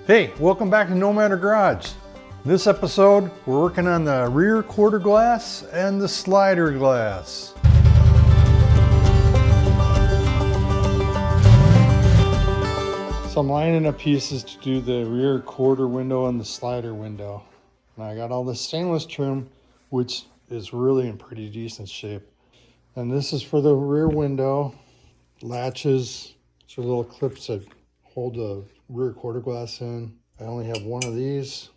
Hey, welcome back to Nomad Garage. In this episode, we're working on the rear quarter glass and the slider glass. So I'm lining up pieces to do the rear quarter window and the slider window. And I got all this stainless trim, which is really in pretty decent shape. And this is for the rear window. Latches, so little clips that hold the rear quarter glass in. I only have one of these,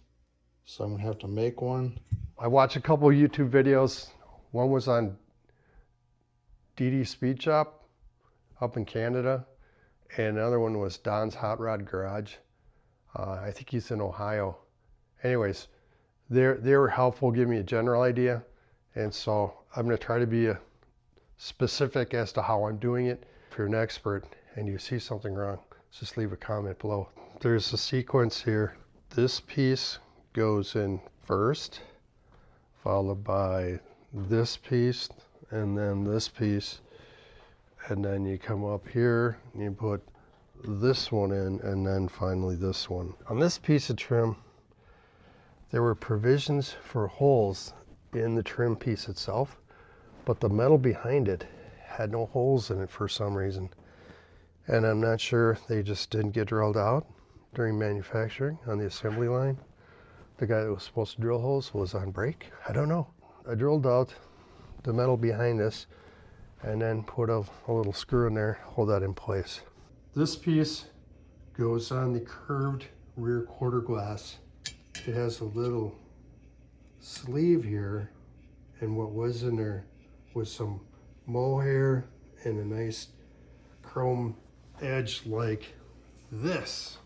so I'm gonna have to make one. I watched a couple of YouTube videos. One was on DD Speed Shop up in Canada, and another one was Don's Hot Rod Garage. I think he's in Ohio. Anyways, they were helpful, giving me a general idea, and so I'm gonna try to be specific as to how I'm doing it. If you're an expert and you see something wrong, just leave a comment below. There's a sequence here. This piece goes in first, followed by this piece, and then this piece. And then you come up here and you put this one in, and then finally this one. On this piece of trim, there were provisions for holes in the trim piece itself, but the metal behind it had no holes in it for some reason. And I'm not sure, they just didn't get drilled out during manufacturing on the assembly line. The guy that was supposed to drill holes was on break. I don't know. I drilled out the metal behind this and then put a little screw in there, hold that in place. This piece goes on the curved rear quarter glass. It has a little sleeve here, and what was in there was some mohair and a nice chrome edge like this.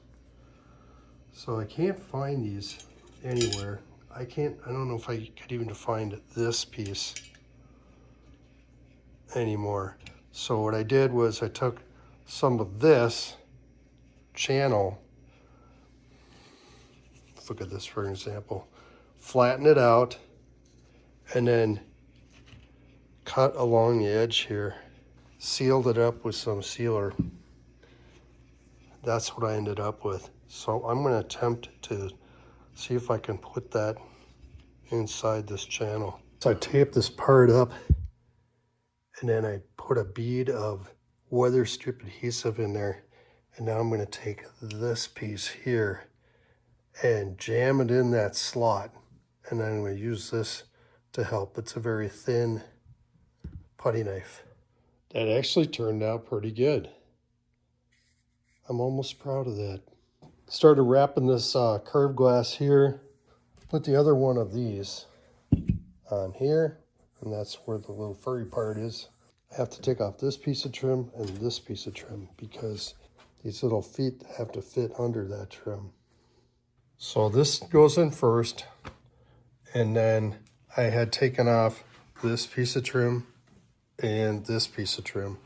So I can't find these anywhere. I don't know if I could even find this piece anymore. So what I did was I took some of this channel, let's look at this for example, flatten it out, and then cut along the edge here, sealed it up with some sealer. That's what I ended up with. So I'm going to attempt to see if I can put that inside this channel. So I tape this part up, and then I put a bead of weather strip adhesive in there. And now I'm going to take this piece here and jam it in that slot. And then I'm going to use this to help. It's a very thin putty knife. That actually turned out pretty good. I'm almost proud of that. Started wrapping this curved glass here. Put the other one of these on here, and that's where the little furry part is. I have to take off this piece of trim and this piece of trim because these little feet have to fit under that trim. So this goes in first, and then I had taken off this piece of trim and this piece of trim.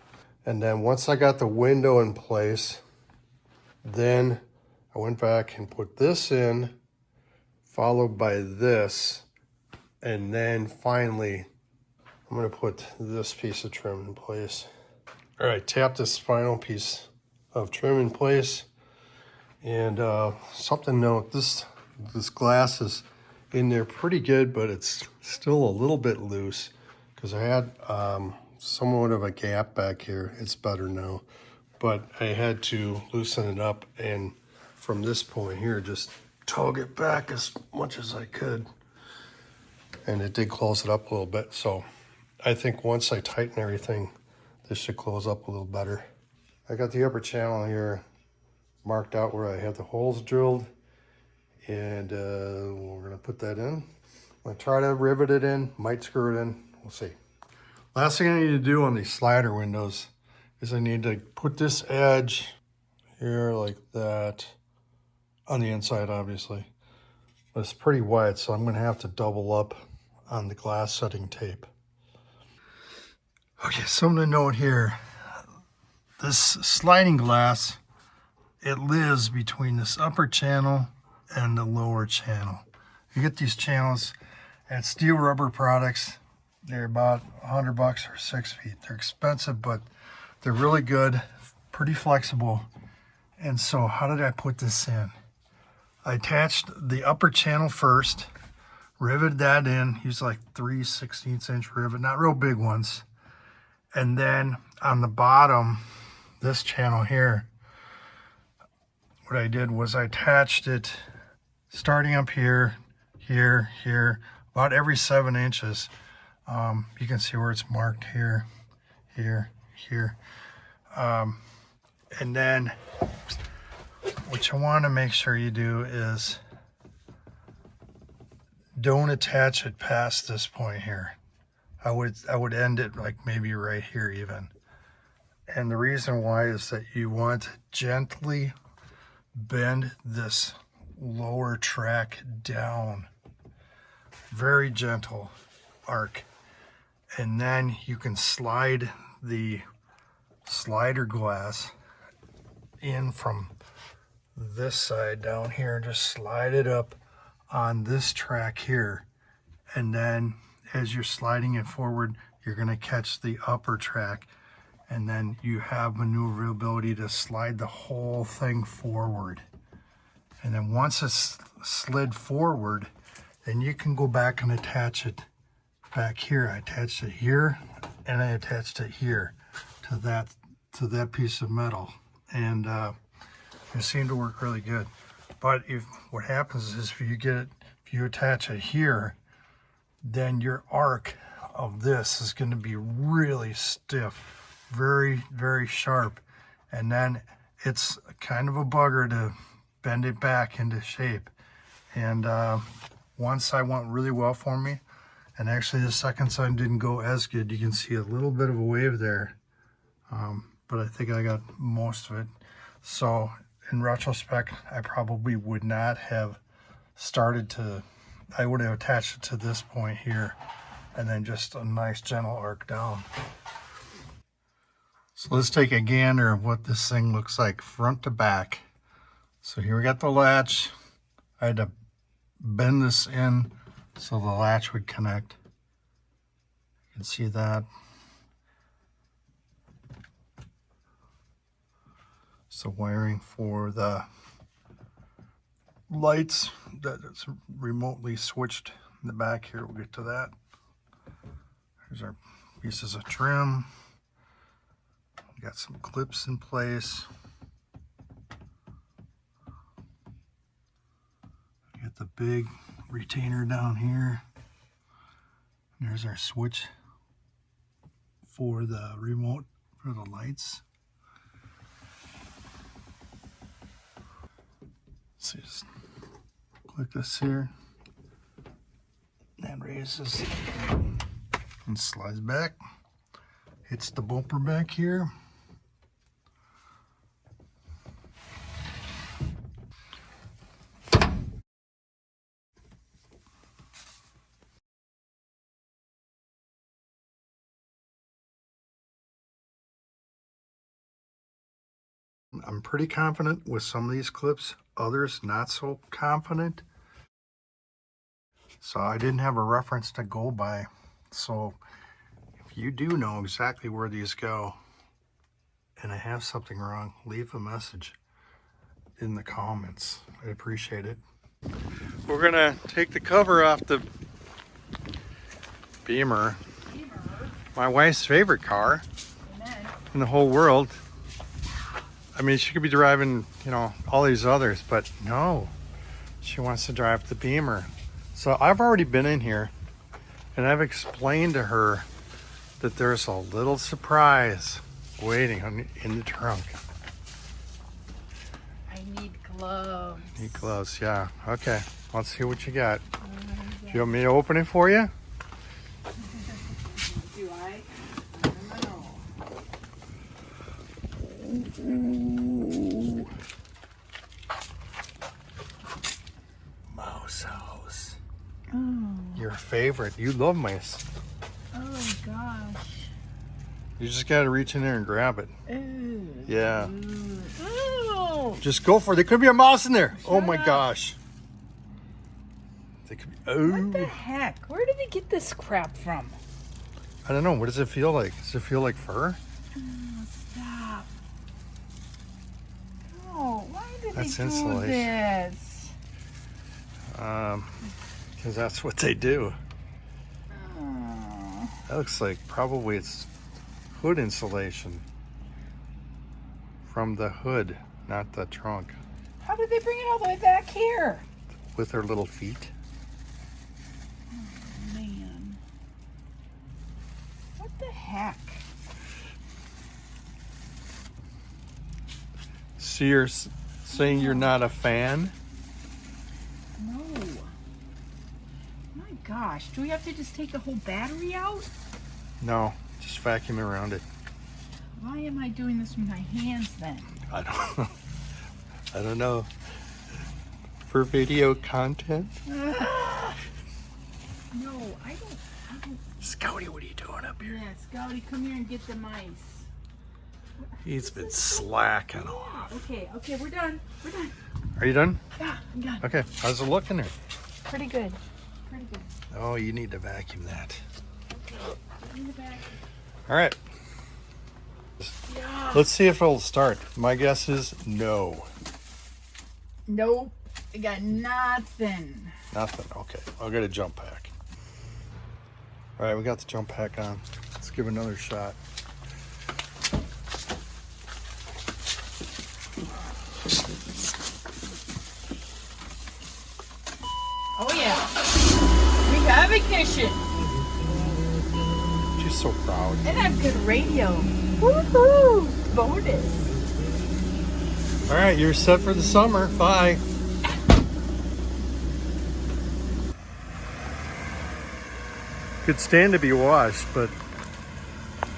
And then once I got the window in place, then I went back and put this in, followed by this, and then finally I'm going to put this piece of trim in place. All right, tap this final piece of trim in place. And something to note, this glass is in there pretty good, but it's still a little bit loose because I had somewhat of a gap back here. It's better now, but I had to loosen it up, and from this point here, just tug it back as much as I could. And it did close it up a little bit. So I think once I tighten everything, this should close up a little better. I got the upper channel here marked out where I have the holes drilled, and we're gonna put that in. I'm gonna try to rivet it in, might screw it in, we'll see. Last thing I need to do on these slider windows is I need to put this edge here like that on the inside, obviously. But it's pretty wide, so I'm gonna have to double up on the glass setting tape. Okay, something to note here. This sliding glass, it lives between this upper channel and the lower channel. You get these channels at Steel Rubber Products. They're about $100 or 6 feet. They're expensive, but they're really good, pretty flexible. And so how did I put this in? I attached the upper channel first, riveted that in, used like 3/16" rivet, not real big ones. And then on the bottom, this channel here, what I did was I attached it starting up here, here, here, about every 7 inches. You can see where it's marked here, here, here. And then what you want to make sure you do is don't attach it past this point here. I would end it like maybe right here even. And the reason why is that you want to gently bend this lower track down. Very gentle arc. And then you can slide the slider glass in from this side down here and just slide it up on this track here. And then as you're sliding it forward, you're going to catch the upper track, and then you have maneuverability to slide the whole thing forward. And then once it's slid forward, then you can go back and attach it back here. I attached it here and I attached it here to that piece of metal, and it seemed to work really good. But what happens is if you attach it here, then your arc of this is going to be really stiff, very, very sharp, and then it's kind of a bugger to bend it back into shape. And one side went really well for me, and actually the second side didn't go as good. You can see a little bit of a wave there, but I think I got most of it. So in retrospect, I probably would not have I would have attached it to this point here, and then just a nice gentle arc down. So let's take a gander of what this thing looks like front to back. So here we got the latch. I had to bend this in so the latch would connect. You can see that. So wiring for the lights that is remotely switched in the back here. We'll get to that. Here's our pieces of trim. Got some clips in place. Got the big retainer down here. There's our switch for the remote for the lights. So just click this here, and raises and slides back, hits the bumper back here. I'm pretty confident with some of these clips, others not so confident. So I didn't have a reference to go by. So if you do know exactly where these go and I have something wrong, leave a message in the comments. I appreciate it. We're gonna take the cover off the Beamer. My wife's favorite car in the whole world. I mean, she could be driving, you know, all these others, but no, she wants to drive the Beamer. So I've already been in here and I've explained to her that there's a little surprise waiting in the trunk. I need gloves. Need gloves, yeah. Okay, let's see what you got. Do you want me to open it for you? Do I? I don't know. Ooh. Mouse house. Oh. Your favorite. You love mice. Oh gosh. You just gotta reach in there and grab it. Ooh. Yeah. Ooh. Just go for it. There could be a mouse in there. Shut Oh my up. gosh. There could be, What the oh. heck? Where did we get this crap from? I don't know. What does it feel like? Does it feel like fur? Oh, stop. Oh, why did That's they do insulation. this? Because that's what they do. Oh. That looks like probably it's hood insulation from the hood, not the trunk. How did they bring it all the way back here? With their little feet. Oh, man. What the heck? So you're saying you're not a fan? No. My gosh, do we have to just take the whole battery out? No, just vacuum around it. Why am I doing this with my hands then? I don't know. I don't know. For video content? No, I don't. Scouty, what are you doing up here? Yeah, Scouty, come here and get the mice. He's been slacking off. Okay, we're done. We're done. Are you done? Yeah, I'm done. Okay, how's it looking there? Pretty good. Pretty good. Oh, you need to vacuum that. In the back. All right. Yeah. Let's see if it'll start. My guess is no. Nope. I got nothing. Nothing. Okay, I'll get a jump pack. All right, we got the jump pack on. Let's give it another shot. Oh yeah. We have ignition. She's so proud. And I have good radio. Woohoo! Bonus. All right, you're set for the summer. Bye. Could stand to be washed, but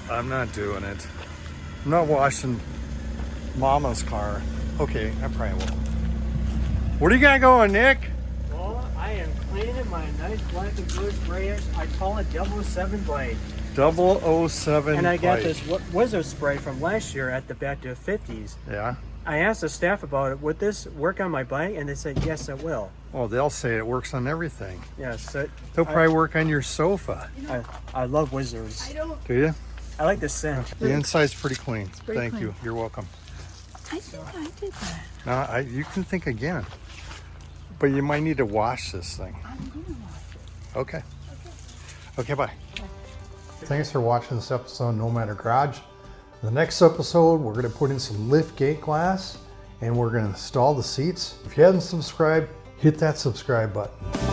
I'm not doing it. I'm not washing Mama's car. Okay, I probably will. What do you got going, Nick? Well, I am cleaning my nice black and blue sprayers. I call it 007 blade. 007 And I got pipe. this Wizard spray from last year at the Back to the 50s. Yeah? I asked the staff about it. Would this work on my bike? And they said, yes, it will. Oh, they'll say it works on everything. Yes. They'll probably work on your sofa. I love Wizards. I don't. Do you? I like the scent. The inside's pretty clean. pretty Thank clean. you. You're welcome. I think I did that. No, you can think again. But you might need to wash this thing. I'm gonna wash it. Okay. Okay, bye. Thanks for watching this episode of No Matter Garage. In the next episode, we're going to put in some lift gate glass and we're going to install the seats. If you haven't subscribed, hit that subscribe button.